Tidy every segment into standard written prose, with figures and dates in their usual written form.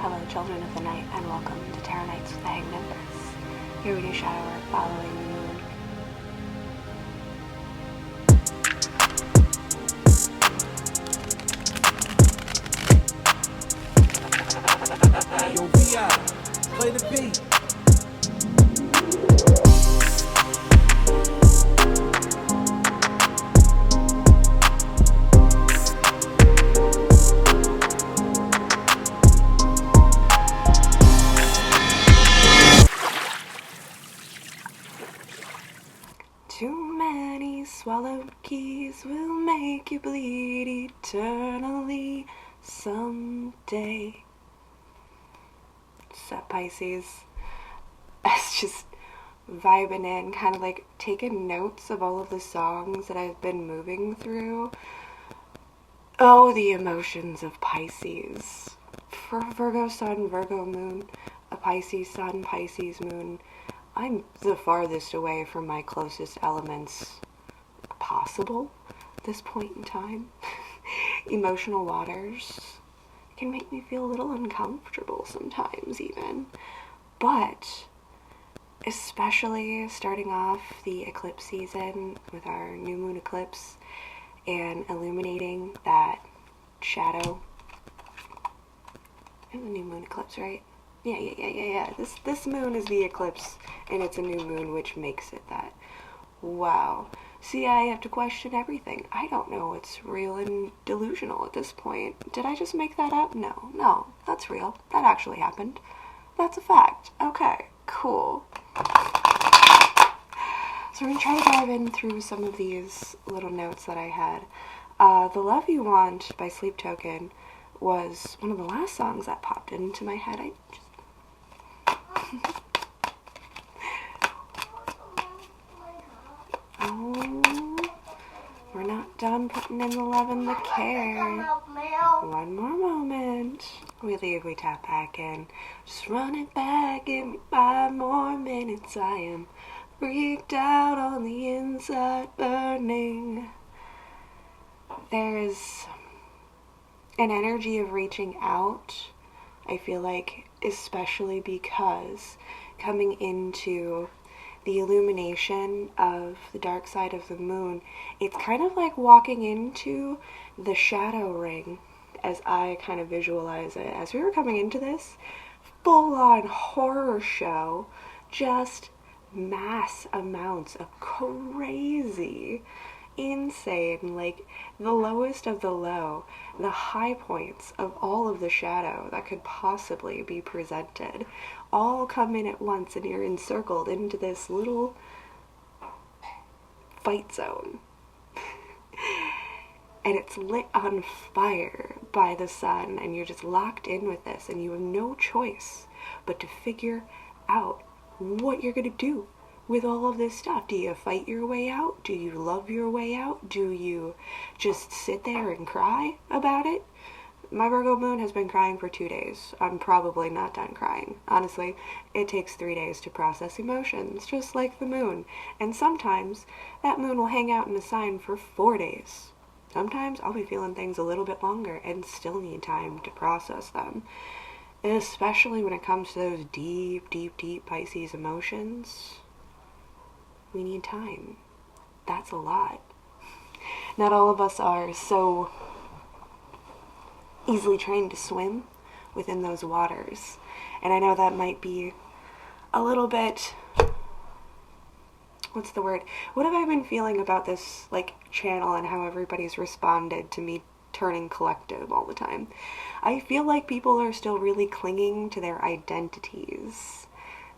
Hello, children of the night, and welcome to Tarot Nights with the Hanged Empress. Here we do shadow work following the moon. Yo, VI, play the beat. Too many swallowed keys will make you bleed eternally someday. What's up, Pisces? It's just vibing in, kind of like taking notes of all of the songs that I've been moving through. Oh, the emotions of Pisces. For Virgo sun, Virgo moon, a Pisces sun, Pisces moon, I'm the farthest away from my closest elements possible at this point in time. Emotional waters can make me feel a little uncomfortable sometimes even. But especially starting off the eclipse season with our new moon eclipse and illuminating that shadow. It's a new moon eclipse, right? Yeah. This moon is the eclipse, and it's a new moon, which makes it that. Wow. See, I have to question everything. I don't know what's real and delusional at this point. Did I just make that up? No, that's real. That actually happened. That's a fact. Okay, cool. So we're going to try to dive in through some of these little notes that I had. The Love You Want by Sleep Token was one of the last songs that popped into my head. Oh, we're not done putting in the love and the care. One more moment. We leave, we tap back in. Just run it back, give me 5 more minutes. I am freaked out on the inside, burning. There's an energy of reaching out, I feel like, especially because coming into the illumination of the dark side of the moon, it's kind of like walking into the shadow ring, as I kind of visualize it. As we were coming into this full-on horror show, just mass amounts of crazy, insane, like the lowest of the low, the high points of all of the shadow that could possibly be presented, all come in at once, and you're encircled into this little fight zone. And it's lit on fire by the sun, and you're just locked in with this, and you have no choice but to figure out what you're gonna do with all of this stuff. Do you fight your way out? Do you love your way out? Do you just sit there and cry about it? My Virgo moon has been crying for 2 days. I'm probably not done crying. Honestly, it takes 3 days to process emotions, just like the moon. And sometimes that moon will hang out in a sign for 4 days. Sometimes I'll be feeling things a little bit longer and still need time to process them. Especially when it comes to those deep Pisces emotions. We need time. That's a lot. Not all of us are so easily trained to swim within those waters. And I know that might be a little bit, what's the word? What have I been feeling about this channel and how everybody's responded to me turning collective all the time? I feel like people are still really clinging to their identities.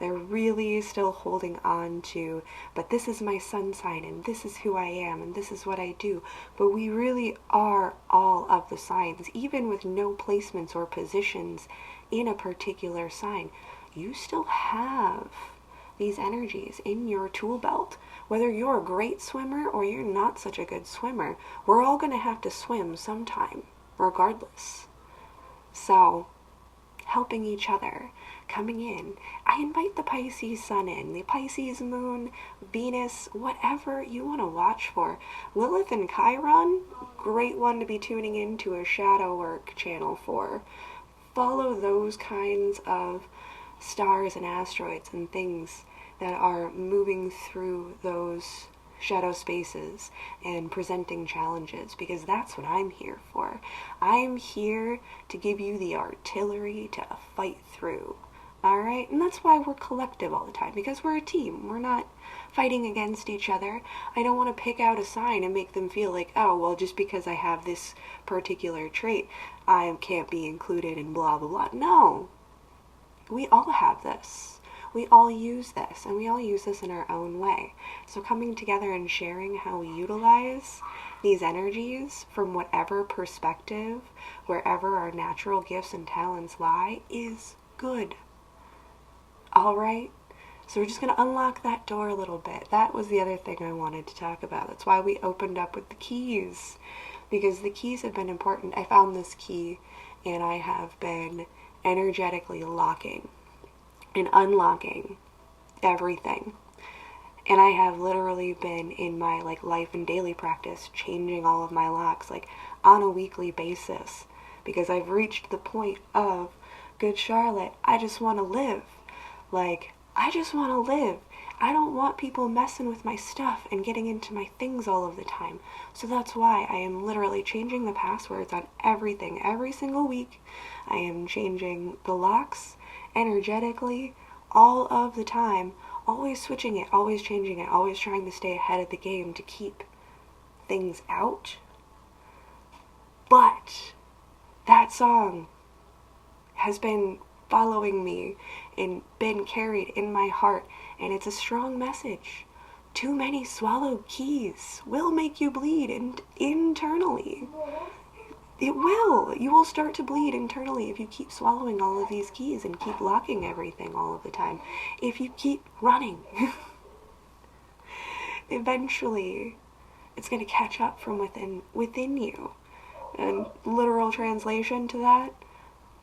They're really still holding on to, but this is my sun sign, and this is who I am, and this is what I do. But we really are all of the signs, even with no placements or positions in a particular sign. You still have these energies in your tool belt. Whether you're a great swimmer or you're not such a good swimmer, we're all going to have to swim sometime, regardless. So, helping each other, coming in. I invite the Pisces sun in, the Pisces moon, Venus, whatever you want to watch for. Lilith and Chiron, great one to be tuning into a shadow work channel for. follow those kinds of stars and asteroids and things that are moving through those shadow spaces and presenting challenges, because that's what I'm here for. I'm here to give you the artillery to fight through. Alright? And that's why we're collective all the time, because we're a team. We're not fighting against each other. I don't want to pick out a sign and make them feel like, oh, well, just because I have this particular trait, I can't be included in blah, blah, blah. No. We all have this. We all use this, and we all use this in our own way. So coming together and sharing how we utilize these energies from whatever perspective, wherever our natural gifts and talents lie, is good. Alright? So we're just going to unlock that door a little bit. That was the other thing I wanted to talk about. That's why we opened up with the keys, because the keys have been important. I found this key, and I have been energetically locking and unlocking everything. And I have literally been in my life and daily practice changing all of my locks on a weekly basis, because I've reached the point of, good Charlotte, I just want to live. I just want to live. I don't want people messing with my stuff and getting into my things all of the time. So that's why I am literally changing the passwords on everything every single week. I am changing the locks energetically all of the time, always switching it, always changing it, always trying to stay ahead of the game to keep things out. But that song has been following me and been carried in my heart, and it's a strong message. Too many swallowed keys will make you bleed internally. It will. You will start to bleed internally if you keep swallowing all of these keys and keep locking everything all of the time. If you keep running, eventually it's going to catch up from within you. And literal translation to that,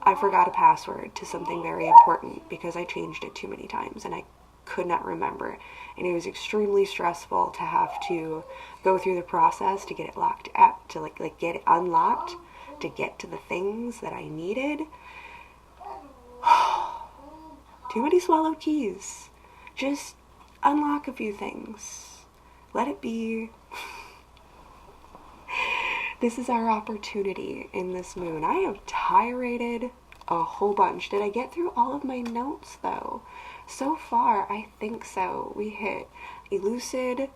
I forgot a password to something very important because I changed it too many times and I could not remember. And it was extremely stressful to have to go through the process to get it locked up, to get it unlocked, to get to the things that I needed. Too many swallowed keys. Just unlock a few things. Let it be. This is our opportunity in this moon. I have tirade a whole bunch. Did I get through all of my notes though? So far, I think so. We hit elucid.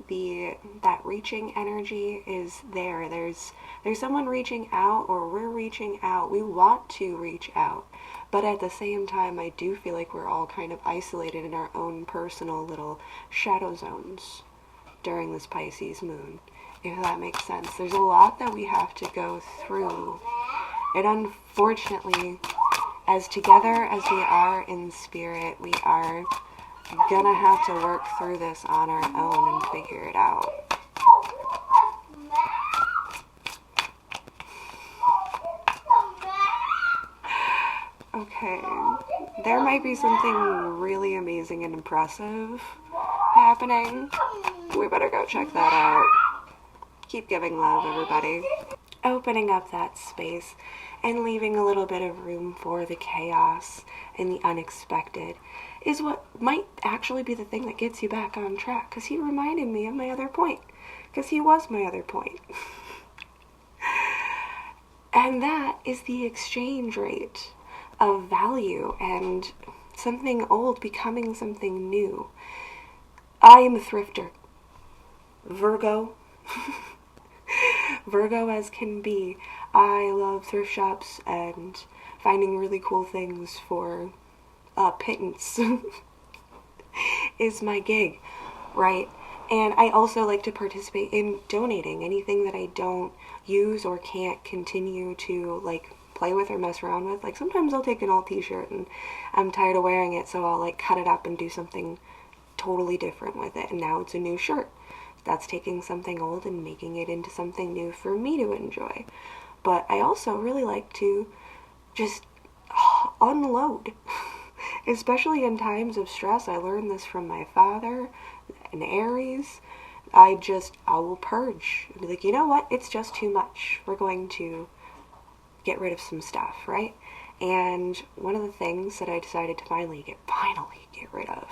That reaching energy is there. There's someone reaching out, or we're reaching out. We want to reach out. But at the same time, I do feel like we're all kind of isolated in our own personal little shadow zones during this Pisces moon, if that makes sense. There's a lot that we have to go through. And unfortunately, as together as we are in spirit, we are gonna have to work through this on our own and figure it out. Okay, there might be something really amazing and impressive happening. We better go check that out. Keep giving love, everybody. Opening up that space and leaving a little bit of room for the chaos and the unexpected is what might actually be the thing that gets you back on track, because he reminded me of my other point, because he was my other point. And that is the exchange rate of value and something old becoming something new. I am a thrifter. Virgo. Virgo as can be. I love thrift shops and finding really cool things for pittance is my gig, right? And I also like to participate in donating anything that I don't use or can't continue to play with or mess around with. Sometimes I'll take an old t-shirt and I'm tired of wearing it, so I'll cut it up and do something totally different with it, and now it's a new shirt. That's taking something old and making it into something new for me to enjoy. But I also really like to just unload, especially in times of stress. I learned this from my father, an Aries. I will purge. I'll be like, you know what? It's just too much. We're going to get rid of some stuff, right? And one of the things that I decided to finally get rid of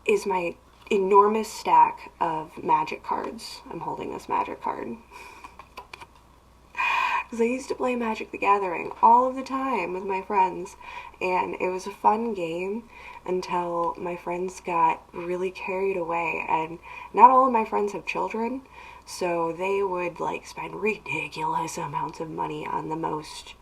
is my enormous stack of magic cards. I'm holding this magic card. Because I used to play Magic the Gathering all of the time with my friends, and it was a fun game until my friends got really carried away, and not all of my friends have children, so they would like spend ridiculous amounts of money on the most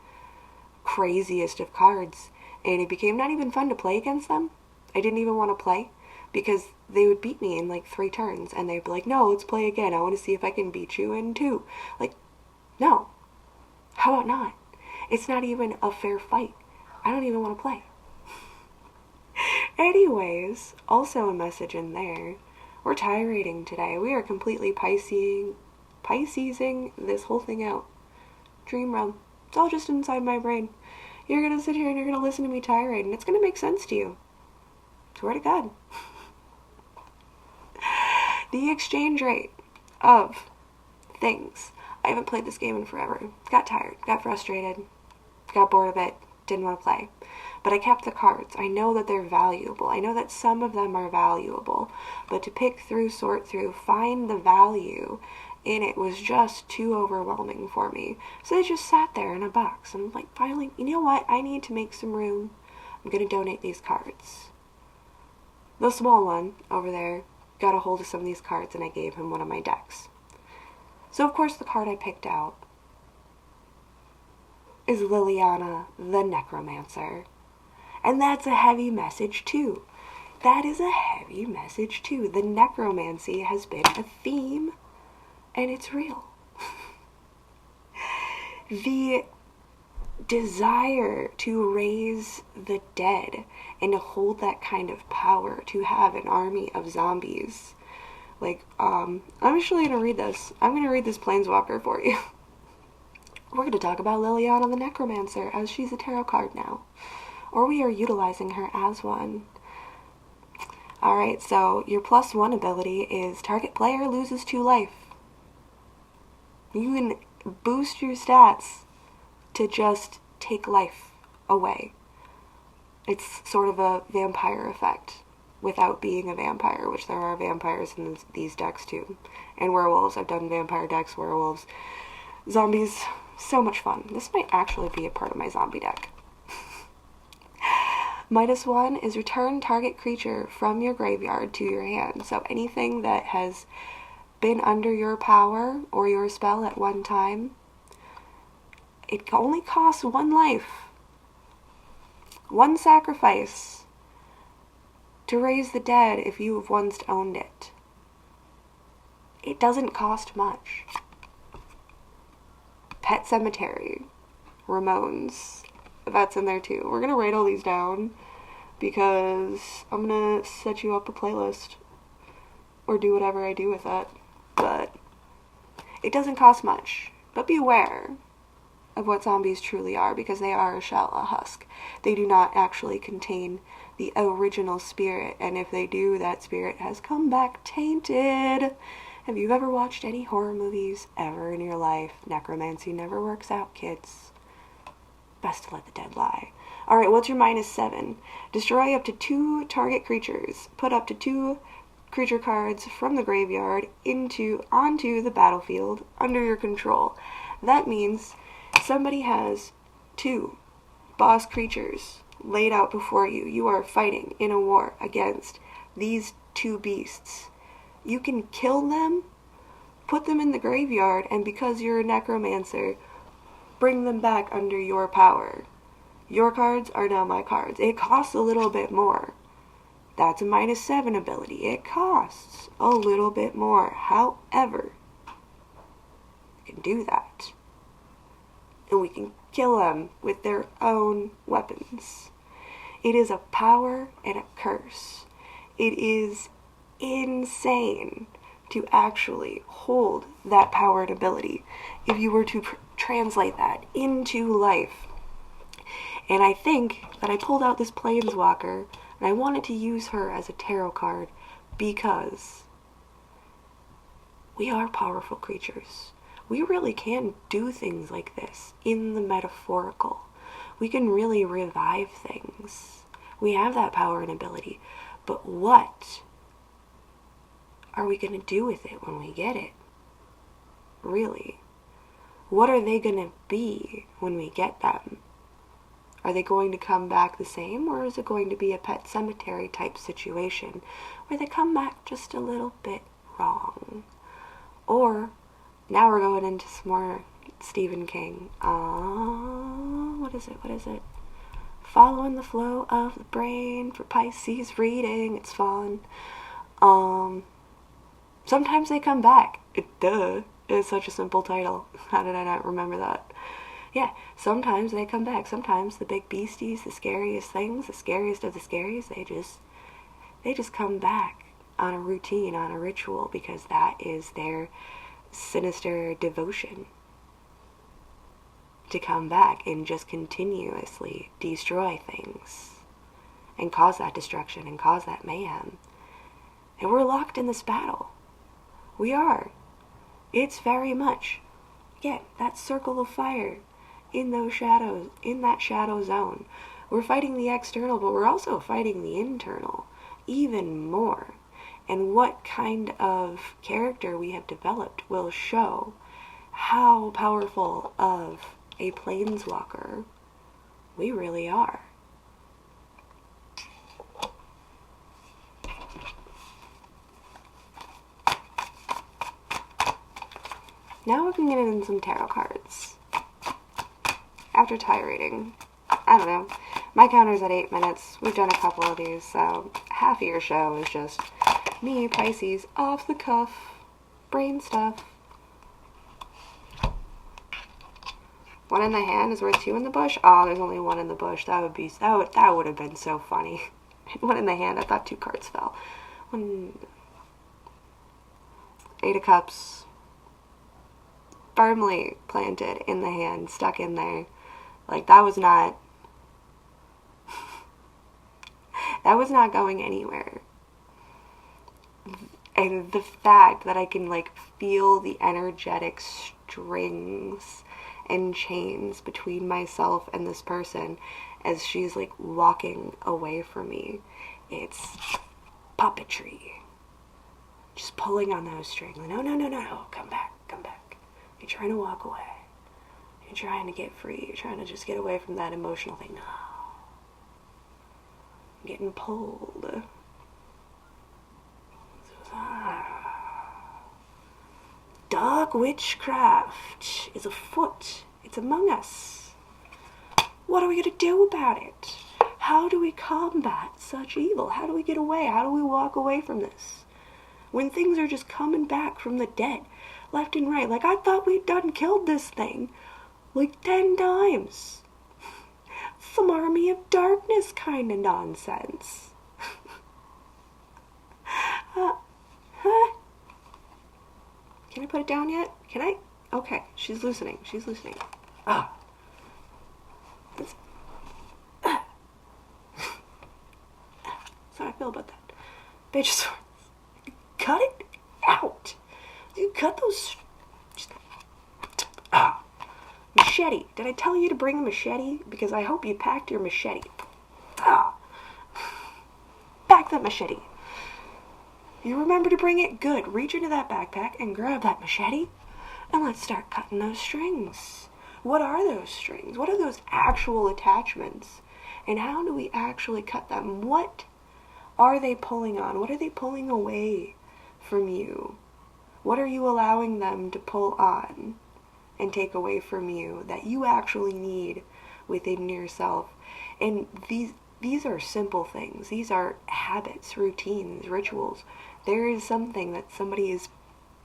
craziest of cards, and it became not even fun to play against them. I didn't even want to play because they would beat me in like 3 turns, and they'd be like, no, let's play again, I want to see if I can beat you in 2. Like, no, how about not? It's not even a fair fight. I don't even want to play. Anyways, also a message in there. We're tirading today. We are completely Piscesing this whole thing out. Dream realm. It's all just inside my brain. You're gonna sit here and you're gonna listen to me tirade, and it's gonna make sense to you. Swear to God. The exchange rate of things. I haven't played this game in forever. Got tired, got frustrated, got bored of it, didn't want to play. But I kept the cards. I know that they're valuable. I know that some of them are valuable. But to pick through, sort through, find the value in it was just too overwhelming for me. So they just sat there in a box. I'm like, finally, you know what? I need to make some room. I'm going to donate these cards. The small one over there got a hold of some of these cards, and I gave him one of my decks. So, of course, the card I picked out is Liliana the Necromancer. And that's a heavy message, too. That is a heavy message, too. The necromancy has been a theme, and it's real. The desire to raise the dead and to hold that kind of power, to have an army of zombies. Like, I'm actually going to read this. I'm going to read this Planeswalker for you. We're going to talk about Liliana the Necromancer, as she's a tarot card now. Or we are utilizing her as one. Alright, so your +1 ability is target player loses 2 life. You can boost your stats to just take life away. It's sort of a vampire effect without being a vampire, which there are vampires in these decks too. And werewolves. I've done vampire decks, werewolves, zombies. So much fun. This might actually be a part of my zombie deck. -1 is return target creature from your graveyard to your hand. So anything that has been under your power or your spell at one time, it only costs 1 life. 1 sacrifice to raise the dead if you have once owned it. It doesn't cost much. Pet Cemetery. Ramones. That's in there too. We're going to write all these down because I'm going to set you up a playlist or do whatever I do with that. But it doesn't cost much. But beware of what zombies truly are, because they are a shell, a husk. They do not actually contain the original spirit, and if they do, that spirit has come back tainted. Have you ever watched any horror movies ever in your life? Necromancy never works out, kids. Best to let the dead lie. Alright, what's your -7? Destroy up to 2 target creatures. Put up to 2 creature cards from the graveyard onto the battlefield under your control. That means somebody has 2 boss creatures laid out before you. You are fighting in a war against these 2 beasts. You can kill them, put them in the graveyard, and because you're a necromancer, bring them back under your power. Your cards are now my cards. It costs a little bit more. That's a -7 ability. It costs a little bit more. However, you can do that. And we can kill them with their own weapons. It is a power and a curse. It is insane to actually hold that power and ability if you were to translate that into life. And I think that I pulled out this Planeswalker, and I wanted to use her as a tarot card because we are powerful creatures. We really can do things like this in the metaphorical. We can really revive things. We have that power and ability. But what are we going to do with it when we get it? Really? What are they going to be when we get them? Are they going to come back the same, or is it going to be a Pet Cemetery type situation where they come back just a little bit wrong? Or, now we're going into some more Stephen King. What is it? Following the flow of the brain for Pisces reading. It's fun. Sometimes they come back. Duh. It's such a simple title. How did I not remember that? Yeah, sometimes they come back. Sometimes the big beasties, the scariest things, the scariest of the scaries, they just come back on a routine, on a ritual, because that is their sinister devotion. To come back and just continuously destroy things and cause that destruction and cause that mayhem. And we're locked in this battle. We are. It's very much, yeah, that circle of fire in those shadows, in that shadow zone. We're fighting the external, but we're also fighting the internal even more. And what kind of character we have developed will show how powerful of a planeswalker we really are. Now we can get in some tarot cards. After tirading, I don't know, my counter's at 8 minutes. We've done a couple of these, so half of your show is just me, Pisces, off the cuff, brain stuff. One in the hand is worth two in the bush. Oh, there's only one in the bush. That would have been so funny. One in the hand. I thought two cards fell. Eight of Cups. Firmly planted in the hand, stuck in there. Like, that was not going anywhere. And the fact that I can, like, feel the energetic strings and chains between myself and this person as she's, like, walking away from me. It's puppetry. Just pulling on those strings. No, come back. You're trying to walk away. You're trying to get free. You're trying to just get away from that emotional thing. No. I'm getting pulled. Dark witchcraft is afoot. It's among us. What are we going to do about it? How do we combat such evil? How do we get away? How do we walk away from this? When things are just coming back from the dead, left and right. Like, I thought we'd done killed this thing like 10 times. Some army of darkness kind of nonsense. Can I put it down yet? Can I? Okay, she's loosening. Ah. That's how I feel about that. Bitch, cut it out. You cut those. Machete. Did I tell you to bring a machete? Because I hope you packed your machete. Pack that machete. You remember to bring it? Good. Reach into that backpack and grab that machete. And let's start cutting those strings. What are those strings? What are those actual attachments? And how do we actually cut them? What are they pulling on? What are they pulling away from you? What are you allowing them to pull on and take away from you that you actually need within yourself? And these are simple things. These are habits, routines, rituals. There is something that somebody is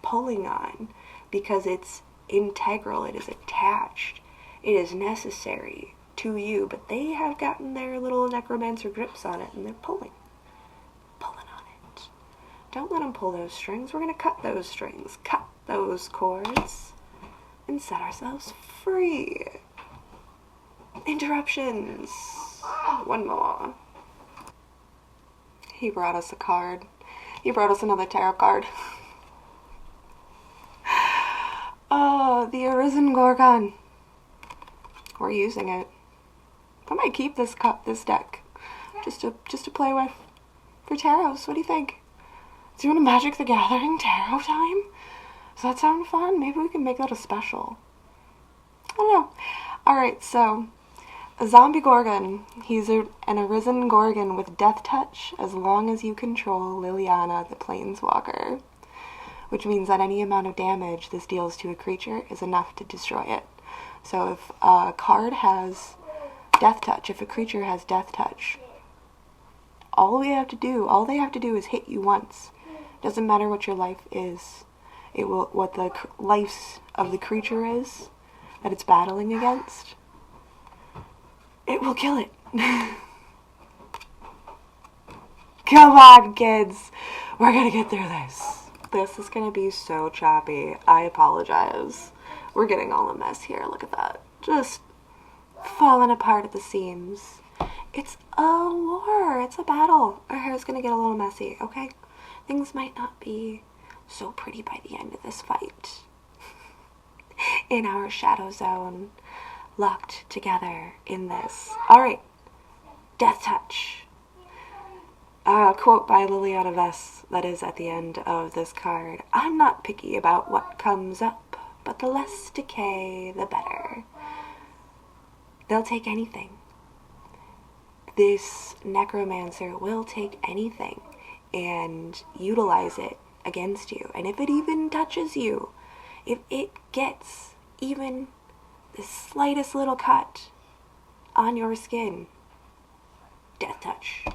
pulling on because it's integral, it is attached, it is necessary to you, but they have gotten their little necromancer grips on it and they're pulling on it. Don't let them pull those strings. We're going to cut those strings, cut those cords, and set ourselves free. Interruptions. One more. He brought us a card. He brought us another tarot card. Oh, the Arisen Gorgon. We're using it. might keep this deck just to play with for tarots. What do you think? Do you want a Magic the Gathering tarot time? Does that sound fun? Maybe we can make that a special. I don't know. Alright, so a zombie Gorgon. He's an arisen Gorgon with death touch as long as you control Liliana the Planeswalker, which means that any amount of damage this deals to a creature is enough to destroy it. So if a card has death touch, if a creature has death touch, all they have to do is hit you once. Doesn't matter what your life is. It will, what the life of the creature is that it's battling against, it will kill it. Come on, kids. We're gonna get through this. This is gonna be so choppy. I apologize. We're getting all a mess here. Look at that. Just falling apart at the seams. It's a war. It's a battle. Our hair's gonna get a little messy, okay? Things might not be so pretty by the end of this fight. In our shadow zone, locked together in this. Alright. Death touch. Quote by Liliana Vess that is at the end of this card. I'm not picky about what comes up, but the less decay, the better. They'll take anything. This necromancer will take anything and utilize it against you. And if it even touches you, if it gets even the slightest little cut on your skin, death touch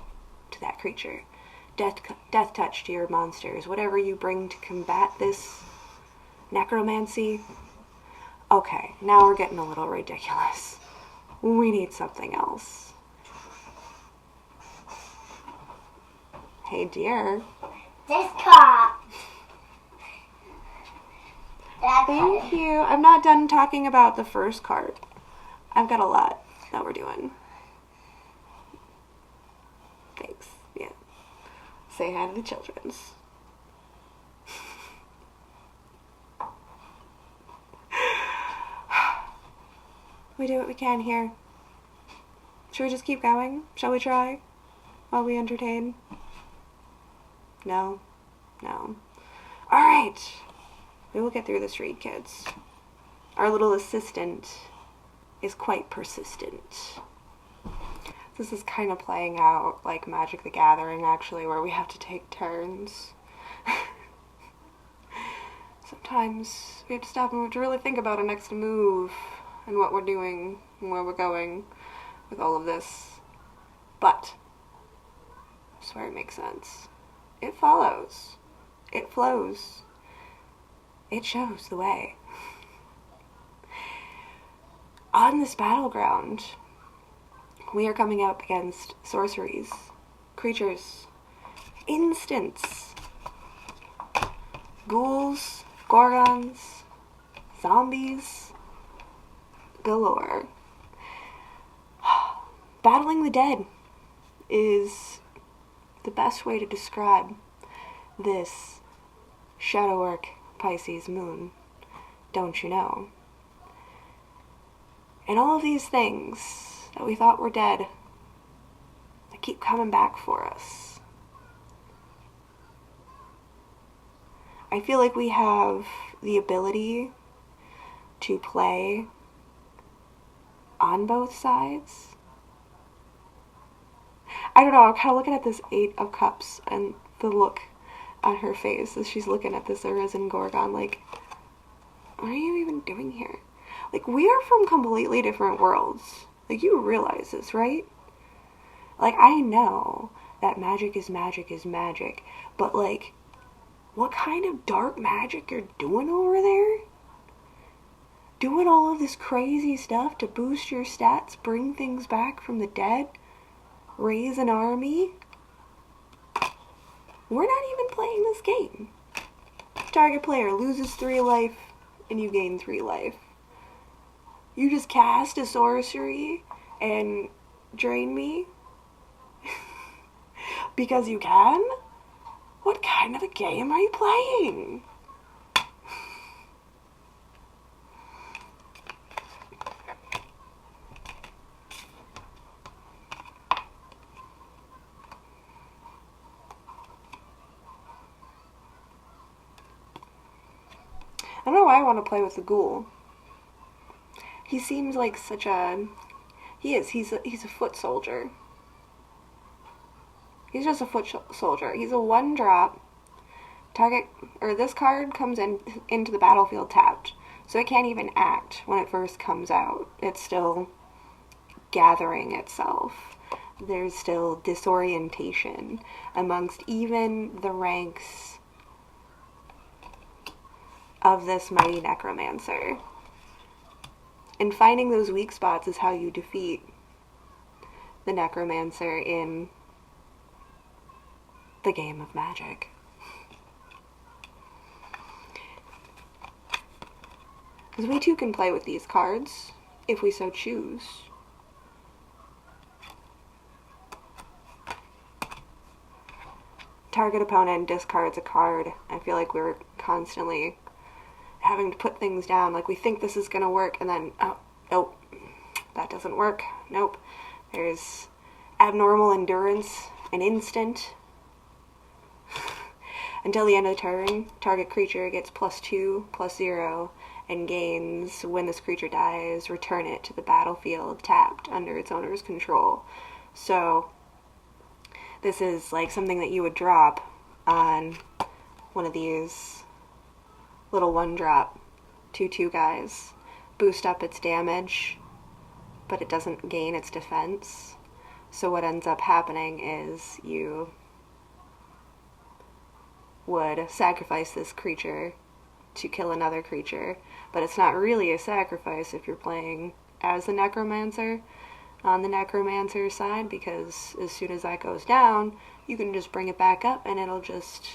to that creature. Death touch to your monsters. Whatever you bring to combat this necromancy. Okay, now we're getting a little ridiculous. We need something else. Hey, dear. This card. Thank you. I'm not done talking about the first card. I've got a lot that we're doing. Thanks. Yeah. Say hi to the children's. We do what we can here. Should we just keep going? Shall we try? While we entertain? No? No. Alright. We will get through this read, kids. Our little assistant is quite persistent. This is kind of playing out like Magic the Gathering, actually, where we have to take turns. Sometimes we have to stop and we have to really think about our next move and what we're doing and where we're going with all of this. But I swear it makes sense. It follows. It flows. It shows the way. On this battleground, we are coming up against sorceries, creatures, instants, ghouls, gorgons, zombies, galore. Battling the dead is the best way to describe this shadow work Pisces moon, don't you know? And all of these things that we thought were dead, they keep coming back for us. I feel like we have the ability to play on both sides. I don't know, I'm kind of looking at this 8 of Cups and the look on her face as she's looking at this arisen Gorgon, like, what are you even doing here? Like, we are from completely different worlds. Like, you realize this, right? Like, I know that magic is magic, but, like, what kind of dark magic you're doing over there? Doing all of this crazy stuff to boost your stats, bring things back from the dead, raise an army? We're not even playing this game. Target player loses 3 life, and you gain 3 life. You just cast a sorcery and drain me? Because you can? What kind of a game are you playing? don't know why I want to play with the ghoul. He seems like such a... He's a foot soldier. He's just a foot soldier. He's a 1-drop. Target, or this card comes into the battlefield tapped. So it can't even act when it first comes out. It's still gathering itself. There's still disorientation amongst even the ranks of this mighty necromancer. And finding those weak spots is how you defeat the necromancer in the game of magic. Because we too can play with these cards, if we so choose. Target opponent discards a card. I feel like we're constantly having to put things down. Like, we think this is going to work, and then, oh, nope, that doesn't work. Nope. There's abnormal endurance, an instant. Until the end of the turn, target creature gets +2/+0, and gains, when this creature dies, return it to the battlefield tapped under its owner's control. So, this is like something that you would drop on one of these little 1-drop 2/2 guys. Boost up its damage, but it doesn't gain its defense. So what ends up happening is you would sacrifice this creature to kill another creature, but it's not really a sacrifice if you're playing as the necromancer on the necromancer side, because as soon as that goes down, you can just bring it back up and it'll just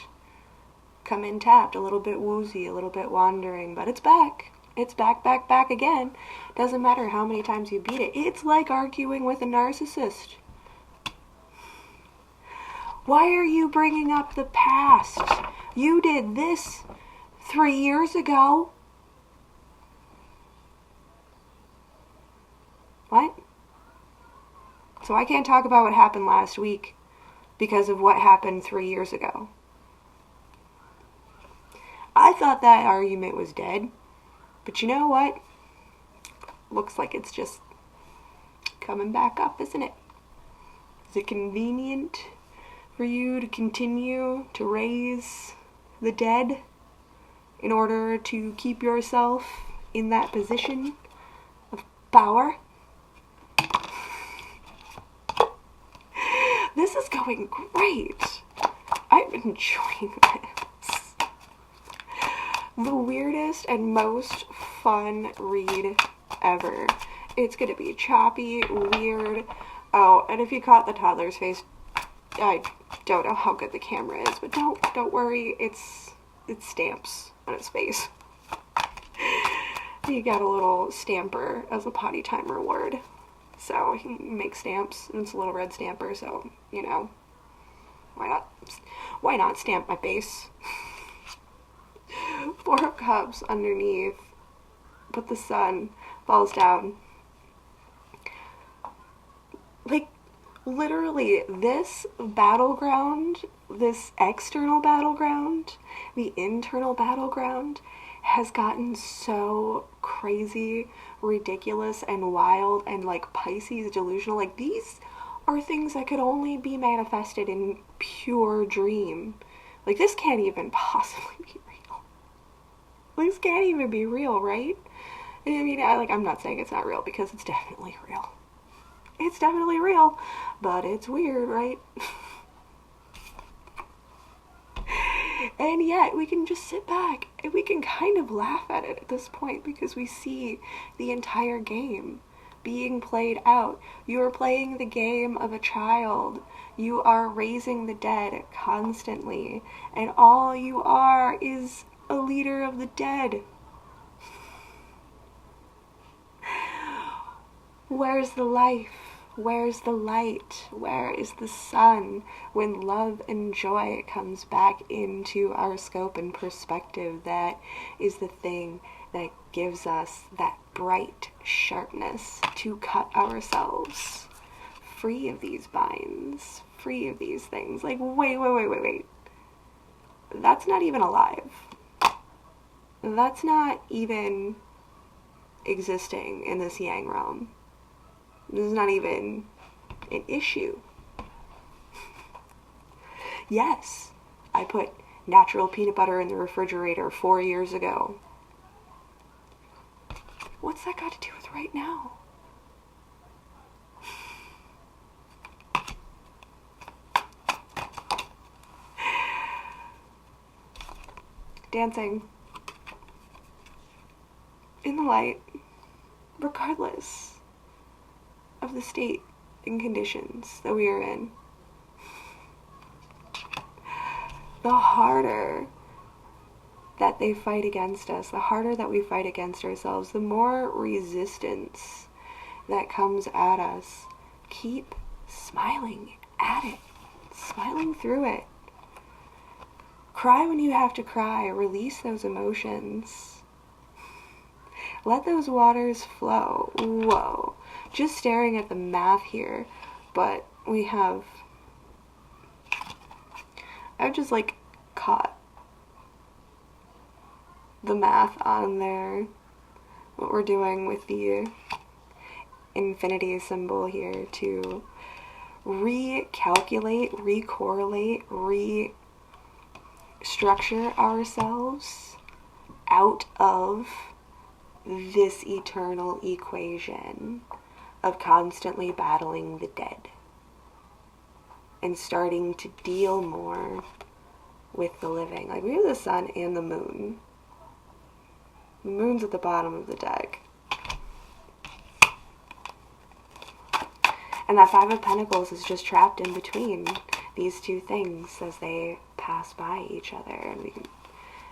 come in tapped, a little bit woozy, a little bit wandering, but it's back. It's back again. Doesn't matter how many times you beat it. It's like arguing with a narcissist. Why are you bringing up the past? You did this 3 years ago. What? So I can't talk about what happened last week because of what happened 3 years ago. I thought that argument was dead, but you know what? Looks like it's just coming back up, isn't it? Is it convenient for you to continue to raise the dead in order to keep yourself in that position of power? This is going great. I'm enjoying this. The weirdest and most fun read ever. It's gonna be choppy, weird. Oh, and if you caught the toddler's face, I don't know how good the camera is, but don't worry, it's stamps on his face. He got a little stamper as a potty time reward. So he makes stamps, and it's a little red stamper, so, you know, why not stamp my face? 4 of Cups underneath, but the sun falls down. Like, literally, this battleground, this external battleground, the internal battleground, has gotten so crazy, ridiculous, and wild, and like Pisces delusional. Like, these are things that could only be manifested in pure dream. Like, this can't even possibly be real. This can't even be real, right? I mean, I'm not saying it's not real, because it's definitely real. It's definitely real, but it's weird, right? And yet, we can just sit back and we can kind of laugh at it at this point, because we see the entire game being played out. You are playing the game of a child. You are raising the dead constantly, and all you are is a leader of the dead. Where's the life? Where's the light? Where is the sun? When love and joy comes back into our scope and perspective, that is the thing that gives us that bright sharpness to cut ourselves free of these binds, free of these things. Like, wait. That's not even alive. That's not even existing in this yang realm. This is not even an issue. Yes, I put natural peanut butter in the refrigerator 4 years ago. What's that got to do with right now? Dancing in the light, regardless of the state and conditions that we are in. The harder that they fight against us, the harder that we fight against ourselves, the more resistance that comes at us. Keep smiling at it, smiling through it. Cry when you have to cry. Release those emotions. Let those waters flow. Whoa. Just staring at the math here, but I've just like caught the math on there. What we're doing with the infinity symbol here to recalculate, recorrelate, restructure ourselves out of this eternal equation of constantly battling the dead and starting to deal more with the living. Like, we have the sun and the moon. The moon's at the bottom of the deck. And that Five of Pentacles is just trapped in between these two things as they pass by each other. And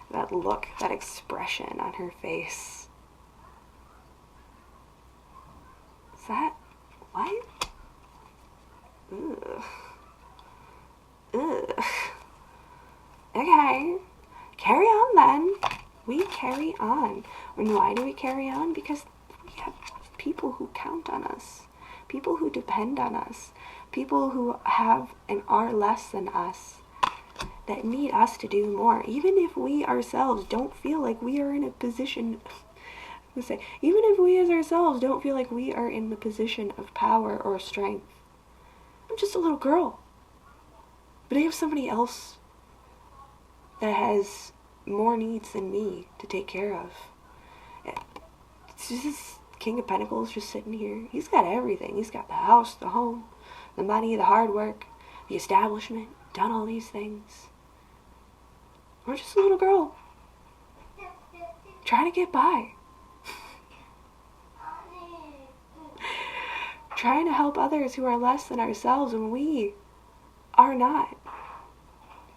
that look, that expression on her face. Is that what? Ugh. Ugh. Okay. Carry on then. We carry on. And why do we carry on? Because we have people who count on us. People who depend on us. People who have and are less than us. That need us to do more. Even if we ourselves don't feel like we are in a position... even if we as ourselves don't feel like we are in the position of power or strength. I'm just a little girl. But I have somebody else that has more needs than me to take care of. It's just this King of Pentacles just sitting here. He's got everything. He's got the house, the home, the money, the hard work, the establishment, done all these things. We're just a little girl trying to get by. Trying to help others who are less than ourselves when we are not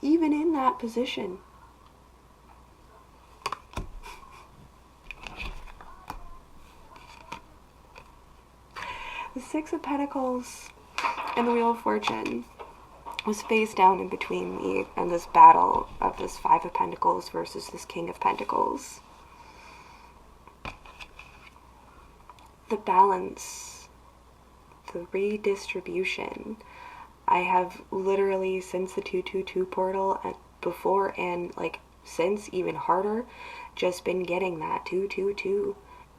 even in that position. The Six of Pentacles and the Wheel of Fortune was face down in between me and this battle of this Five of Pentacles versus this King of Pentacles. The balance, the redistribution. I have literally, since the 222 portal and before and like since, even harder, just been getting that 222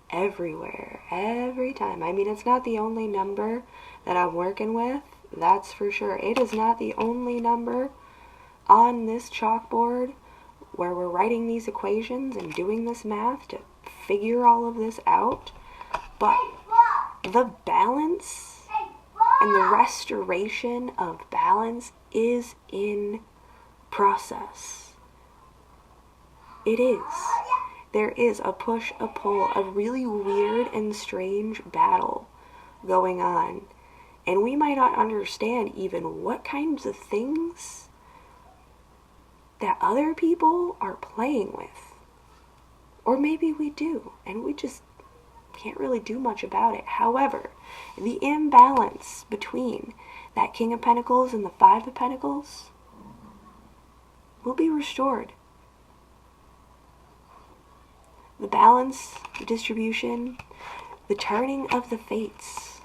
everywhere, every time. I mean, it's not the only number that I'm working with, that's for sure. It is not the only number on this chalkboard where we're writing these equations and doing this math to figure all of this out, but the balance and the restoration of balance is in process. It is. There is a push, a pull, a really weird and strange battle going on. And we might not understand even what kinds of things that other people are playing with. Or maybe we do, and we just can't really do much about it. However, the imbalance between that King of Pentacles and the Five of Pentacles will be restored. The balance, the distribution, the turning of the fates,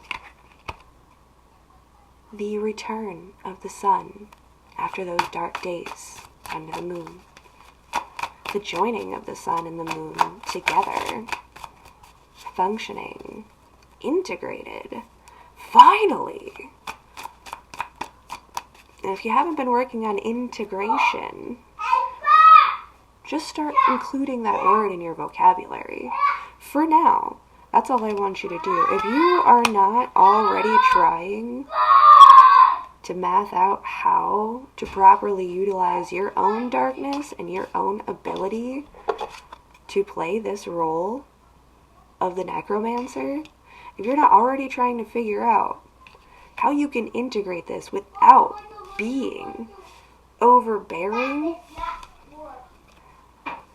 the return of the sun after those dark days under the moon. the joining of the sun and the moon together, functioning, integrated, finally. And if you haven't been working on integration, just start including that word in your vocabulary. For now, that's all I want you to do. If you are not already trying to math out how to properly utilize your own darkness and your own ability to play this role of the necromancer, if you're not already trying to figure out how you can integrate this without being overbearing,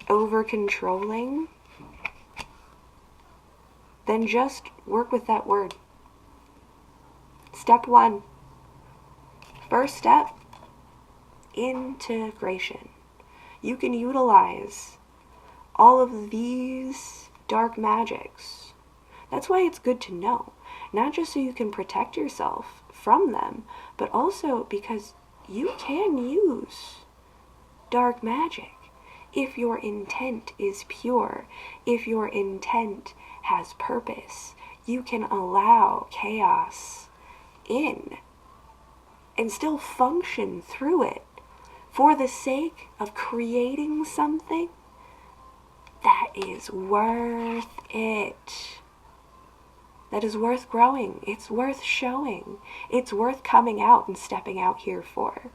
over-controlling, then just work with that word. Step 1. First step, integration. You can utilize all of these dark magics. That's why it's good to know. Not just so you can protect yourself from them, but also because you can use dark magic if your intent is pure, if your intent has purpose. You can allow chaos in and still function through it for the sake of creating something that is worth it. That is worth growing. It's worth showing. It's worth coming out and stepping out here for.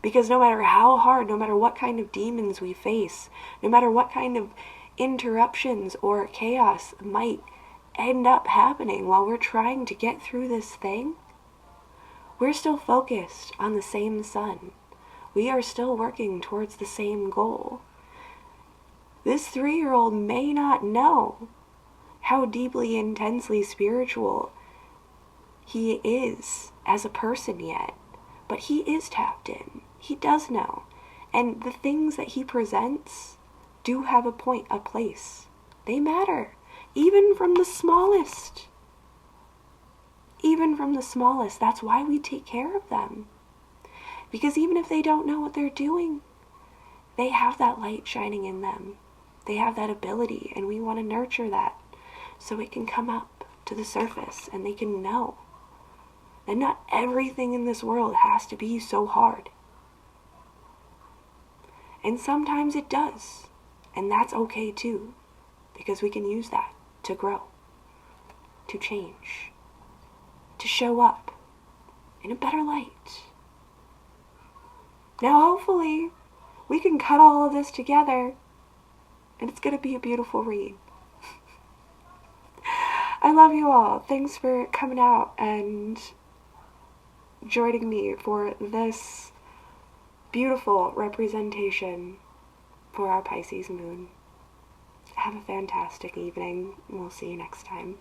Because no matter how hard, no matter what kind of demons we face, no matter what kind of interruptions or chaos might end up happening while we're trying to get through this thing, we're still focused on the same sun. We are still working towards the same goal. This 3-year-old may not know how deeply, intensely spiritual he is as a person yet, but he is tapped in. He does know. And the things that he presents do have a point, a place. They matter. Even from the smallest. Even from the smallest. That's why we take care of them. Because even if they don't know what they're doing, they have that light shining in them. They have that ability, and we want to nurture that so it can come up to the surface and they can know that not everything in this world has to be so hard. And sometimes it does. And that's okay too, because we can use that to grow, to change, to show up in a better light. Now hopefully we can cut all of this together and it's going to be a beautiful read. I love you all. Thanks for coming out and joining me for this beautiful representation for our Pisces moon. Have a fantastic evening. We'll see you next time.